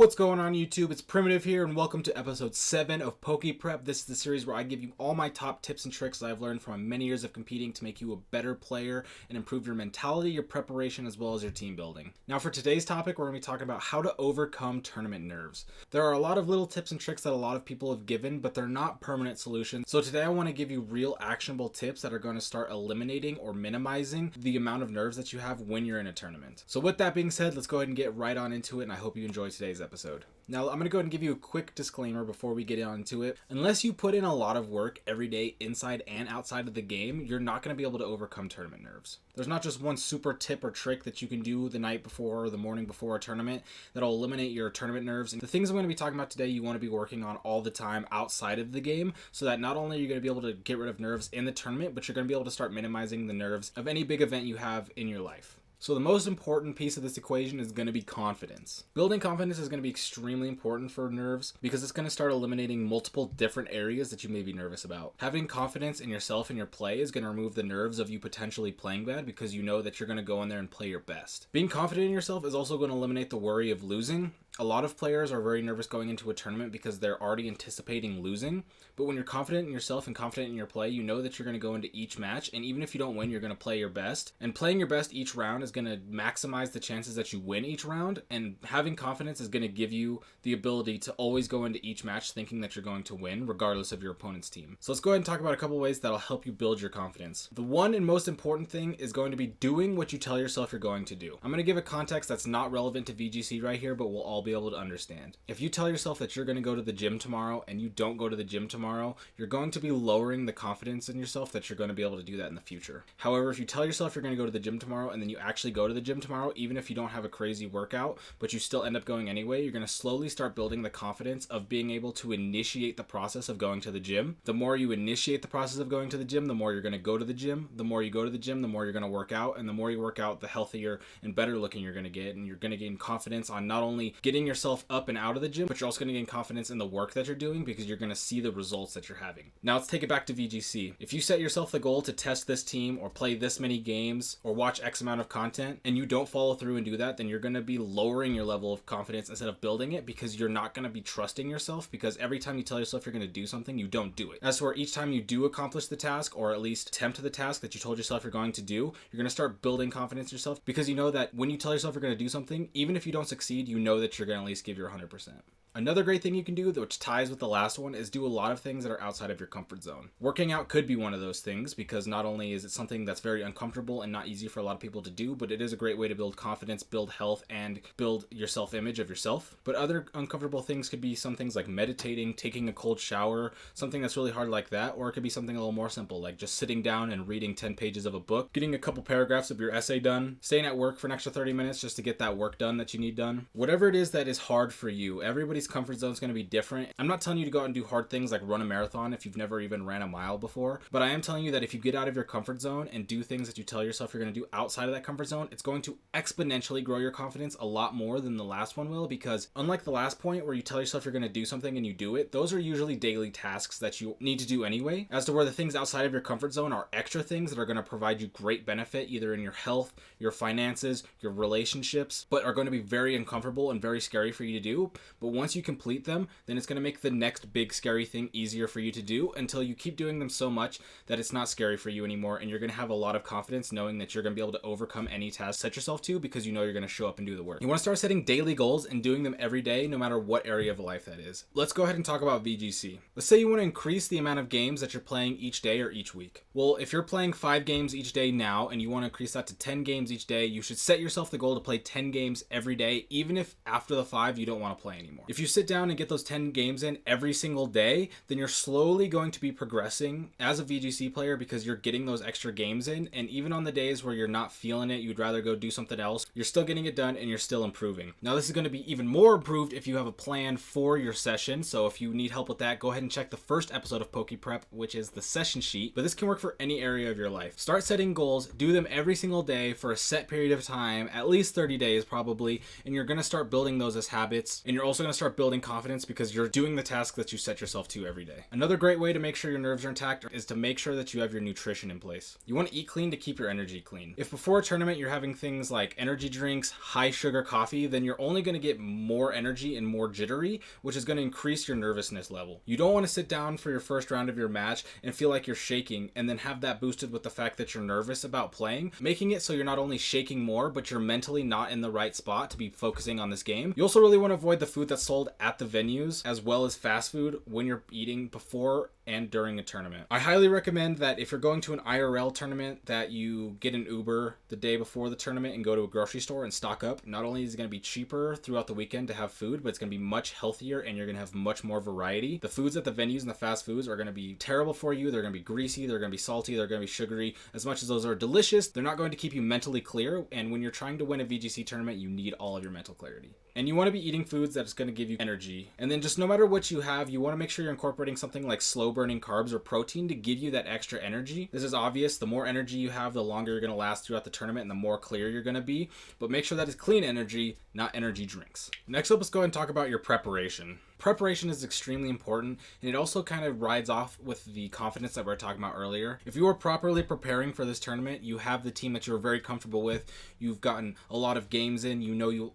What's going on YouTube? It's Primitive here and welcome to episode 7 of PokéPrep. This is the series where I give you all my top tips and tricks that I've learned from many years of competing to make you a better player and improve your mentality, your preparation, as well as your team building. Now for today's topic, we're going to be talking about how to overcome tournament nerves. There are a lot of little tips and tricks that a lot of people have given, but they're not permanent solutions. So today I want to give you real actionable tips that are going to start eliminating or minimizing the amount of nerves that you have when you're in a tournament. So with that being said, let's go ahead and get right on into it, and I hope you enjoy today's episode. Now, I'm going to go ahead and give you a quick disclaimer before we get into it. Unless you put in a lot of work every day inside and outside of the game, you're not going to be able to overcome tournament nerves. There's not just one super tip or trick that you can do the night before or the morning before a tournament that'll eliminate your tournament nerves. And the things I'm going to be talking about today, you want to be working on all the time outside of the game so that not only are you going to be able to get rid of nerves in the tournament, but you're going to be able to start minimizing the nerves of any big event you have in your life. So the most important piece of this equation is going to be confidence. Building confidence is going to be extremely important for nerves because it's going to start eliminating multiple different areas that you may be nervous about. Having confidence in yourself and your play is going to remove the nerves of you potentially playing bad because you know that you're going to go in there and play your best. Being confident in yourself is also going to eliminate the worry of losing. A lot of players are very nervous going into a tournament because they're already anticipating losing. But when you're confident in yourself and confident in your play, you know that you're going to go into each match, and even if you don't win, you're going to play your best. And playing your best each round is going to maximize the chances that you win each round, and having confidence is going to give you the ability to always go into each match thinking that you're going to win, regardless of your opponent's team. So let's go ahead and talk about a couple ways that'll help you build your confidence. The one and most important thing is going to be doing what you tell yourself you're going to do. I'm going to give a context that's not relevant to VGC right here, but we'll all be able to understand. If you tell yourself that you're going to go to the gym tomorrow and you don't go to the gym tomorrow, you're going to be lowering the confidence in yourself that you're going to be able to do that in the future. However, if you tell yourself you're going to go to the gym tomorrow and then you actually go to the gym tomorrow, even if you don't have a crazy workout, but you still end up going anyway, you're going to slowly start building the confidence of being able to initiate the process of going to the gym. The more you initiate the process of going to the gym, the more you're going to go to the gym. The more you go to the gym, the more you're going to work out. And the more you work out, the healthier and better looking you're going to get. And you're going to gain confidence on not only getting yourself up and out of the gym, but you're also going to gain confidence in the work that you're doing because you're going to see the results that you're having. Now let's take it back to VGC. If you set yourself the goal to test this team or play this many games or watch X amount of content and you don't follow through and do that, then you're going to be lowering your level of confidence instead of building it because you're not going to be trusting yourself, because every time you tell yourself you're going to do something, you don't do it. As to where each time you do accomplish the task or at least attempt the task that you told yourself you're going to do, you're going to start building confidence in yourself because you know that when you tell yourself you're going to do something, even if you don't succeed, you know that you're going to at least give your 100%. Another great thing you can do, which ties with the last one, is do a lot of things that are outside of your comfort zone. Working out could be one of those things because not only is it something that's very uncomfortable and not easy for a lot of people to do, but it is a great way to build confidence, build health, and build your self-image of yourself. But other uncomfortable things could be some things like meditating, taking a cold shower, something that's really hard like that, or it could be something a little more simple, like just sitting down and reading 10 pages of a book, getting a couple paragraphs of your essay done, staying at work for an extra 30 minutes just to get that work done that you need done. Whatever it is that is hard for you, everybody's comfort zone is going to be different. I'm not telling you to go out and do hard things like run a marathon if you've never even ran a mile before, but I am telling you that if you get out of your comfort zone and do things that you tell yourself you're going to do outside of that comfort zone, it's going to exponentially grow your confidence a lot more than the last one will, because unlike the last point where you tell yourself you're going to do something and you do it, those are usually daily tasks that you need to do anyway, as to where the things outside of your comfort zone are extra things that are going to provide you great benefit either in your health, your finances, your relationships, but are going to be very uncomfortable and very scary for you to do. But once you complete them, then it's going to make the next big scary thing easier for you to do until you keep doing them so much that it's not scary for you anymore, and you're going to have a lot of confidence knowing that you're going to be able to overcome any task set yourself to because you know you're going to show up and do the work. You want to start setting daily goals and doing them every day, no matter what area of life that is. Let's go ahead and talk about VGC. Let's say you want to increase the amount of games that you're playing each day or each week. Well, if you're playing 5 games each day now and you want to increase that to 10 games each day, you should set yourself the goal to play 10 games every day, even if after the 5 you don't want to play anymore. If you sit down and get those 10 games in every single day, then you're slowly going to be progressing as a VGC player because you're getting those extra games in, and even on the days where you're not feeling it, you'd rather go do something else, you're still getting it done and you're still improving. Now this is going to be even more improved if you have a plan for your session, so if you need help with that, go ahead and check the first episode of PokéPrep, which is the session sheet, but this can work for any area of your life. Start setting goals, do them every single day for a set period of time, at least 30 days probably, and you're going to start building those as habits, and you're also going to start start building confidence because you're doing the task that you set yourself to every day. Another great way to make sure your nerves are intact is to make sure that you have your nutrition in place. You want to eat clean to keep your energy clean. If before a tournament you're having things like energy drinks, high sugar coffee, then you're only going to get more energy and more jittery, which is going to increase your nervousness level. You don't want to sit down for your first round of your match and feel like you're shaking and then have that boosted with the fact that you're nervous about playing, making it so you're not only shaking more, but you're mentally not in the right spot to be focusing on this game. You also really want to avoid the food that's sold at the venues as well as fast food when you're eating before and during a tournament. I highly recommend that if you're going to an IRL tournament that you get an Uber the day before the tournament and go to a grocery store and stock up. Not only is it going to be cheaper throughout the weekend to have food, but it's going to be much healthier and you're going to have much more variety. The foods at the venues and the fast foods are going to be terrible for you. They're going to be greasy, they're going to be salty, they're going to be sugary. As much as those are delicious, they're not going to keep you mentally clear, and when you're trying to win a VGC tournament, you need all of your mental clarity. And you want to be eating foods that's going to give you energy. And then just no matter what you have, you want to make sure you're incorporating something like slow burning carbs or protein to give you that extra energy. This is obvious. The more energy you have, the longer you're going to last throughout the tournament and the more clear you're going to be. But make sure that it's clean energy, not energy drinks. Next up, let's go ahead and talk about your preparation. Preparation is extremely important, and it also kind of rides off with the confidence that we were talking about earlier. If you are properly preparing for this tournament, you have the team that you're very comfortable with, you've gotten a lot of games in, you know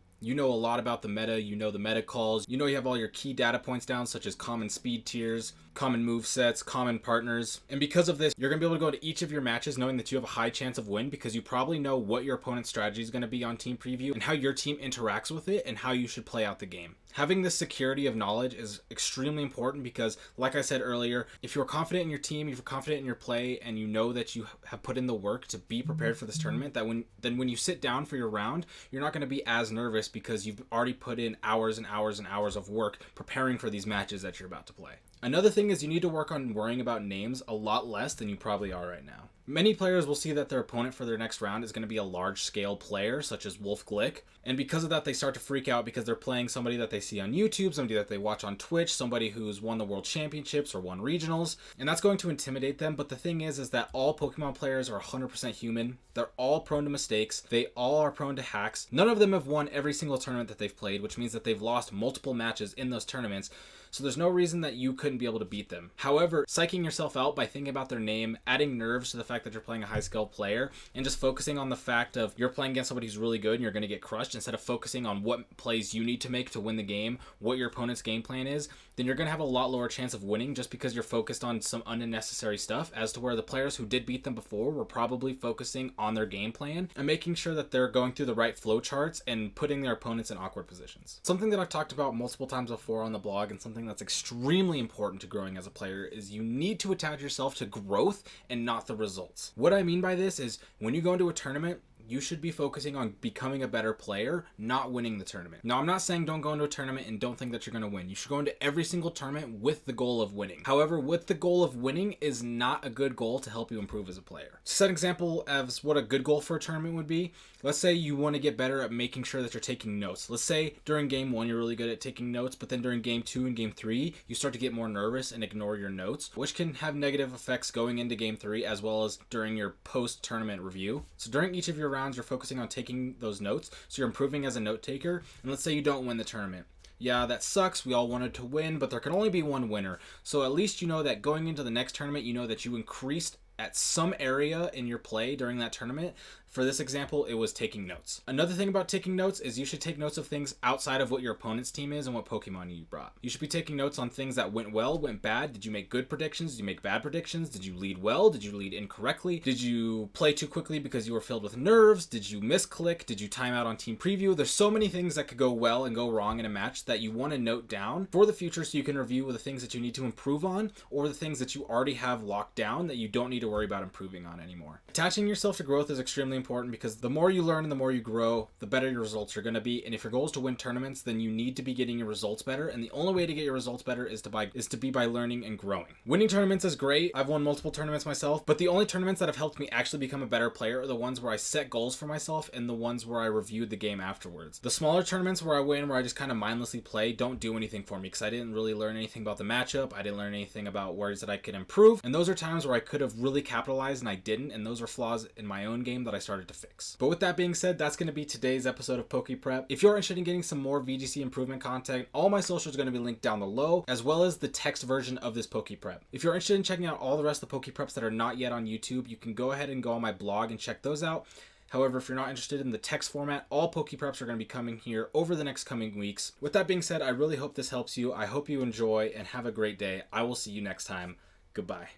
a lot about the meta, you know the meta calls, you have all your key data points down, such as common speed tiers, common move sets, common partners. And because of this, you're going to be able to go to each of your matches knowing that you have a high chance of win because you probably know what your opponent's strategy is going to be on team preview and how your team interacts with it and how you should play out the game. Having this security of knowledge is extremely important because, like I said earlier, if you're confident in your team, if you're confident in your play, and you know that you have put in the work to be prepared for this tournament, then when you sit down for your round, you're not going to be as nervous because you've already put in hours and hours and hours of work preparing for these matches that you're about to play. Another thing is you need to work on worrying about names a lot less than you probably are right now. Many players will see that their opponent for their next round is going to be a large-scale player, such as Wolf Glick, and because of that, they start to freak out because they're playing somebody that they see on YouTube, somebody that they watch on Twitch, somebody who's won the World Championships or won regionals, and that's going to intimidate them. But the thing is that all Pokemon players are 100% human. They're all prone to mistakes. They all are prone to hacks. None of them have won every single tournament that they've played, which means that they've lost multiple matches in those tournaments. So there's no reason that you couldn't be able to beat them. However, psyching yourself out by thinking about their name, adding nerves to the fact that you're playing a high-skill player, and just focusing on the fact of you're playing against somebody who's really good and you're going to get crushed instead of focusing on what plays you need to make to win the game, what your opponent's game plan is, then you're going to have a lot lower chance of winning just because you're focused on some unnecessary stuff, as to where the players who did beat them before were probably focusing on their game plan and making sure that they're going through the right flow charts and putting their opponents in awkward positions. Something that I've talked about multiple times before on the blog, and something that's extremely important to growing as a player, is you need to attach yourself to growth and not the results. What I mean by this is when you go into a tournament, you should be focusing on becoming a better player, not winning the tournament. Now, I'm not saying don't go into a tournament and don't think that you're going to win. You should go into every single tournament with the goal of winning. However, with the goal of winning is not a good goal to help you improve as a player. To set an example as what a good goal for a tournament would be, let's say you want to get better at making sure that you're taking notes. Let's say during game 1 you're really good at taking notes, but then during game 2 and game 3 you start to get more nervous and ignore your notes, which can have negative effects going into game 3 as well as during your post-tournament review. So during each of your rounds, you're focusing on taking those notes, so you're improving as a note taker. And let's say you don't win the tournament. Yeah, that sucks. We all wanted to win, but there can only be one winner. So at least you know that going into the next tournament, you know that you increased at some area in your play during that tournament. For this example, it was taking notes. Another thing about taking notes is you should take notes of things outside of what your opponent's team is and what Pokemon you brought. You should be taking notes on things that went well, went bad. Did you make good predictions? Did you make bad predictions? Did you lead well? Did you lead incorrectly? Did you play too quickly because you were filled with nerves? Did you misclick? Did you time out on team preview? There's so many things that could go well and go wrong in a match that you want to note down for the future so you can review the things that you need to improve on or the things that you already have locked down that you don't need to worry about improving on anymore. Attaching yourself to growth is extremely important because the more you learn and the more you grow, the better your results are going to be. And if your goal is to win tournaments, then you need to be getting your results better. And the only way to get your results better is to be by learning and growing. Winning tournaments is great. I've won multiple tournaments myself, but the only tournaments that have helped me actually become a better player are the ones where I set goals for myself and the ones where I reviewed the game afterwards. The smaller tournaments where I win, where I just kind of mindlessly play, don't do anything for me because I didn't really learn anything about the matchup. I didn't learn anything about ways that I could improve. And those are times where I could have really really capitalize and I didn't, and those are flaws in my own game that I started to fix. But with that being said, that's going to be today's episode of PokéPrep. If you're interested in getting some more VGC improvement content, all my socials are going to be linked down below, as well as the text version of this PokéPrep. If you're interested in checking out all the rest of the PokéPreps that are not yet on YouTube, you can go ahead and go on my blog and check those out. However, if you're not interested in the text format, all PokéPreps are going to be coming here over the next coming weeks. With that being said, I really hope this helps you. I hope you enjoy and have a great day. I will see you next time. Goodbye.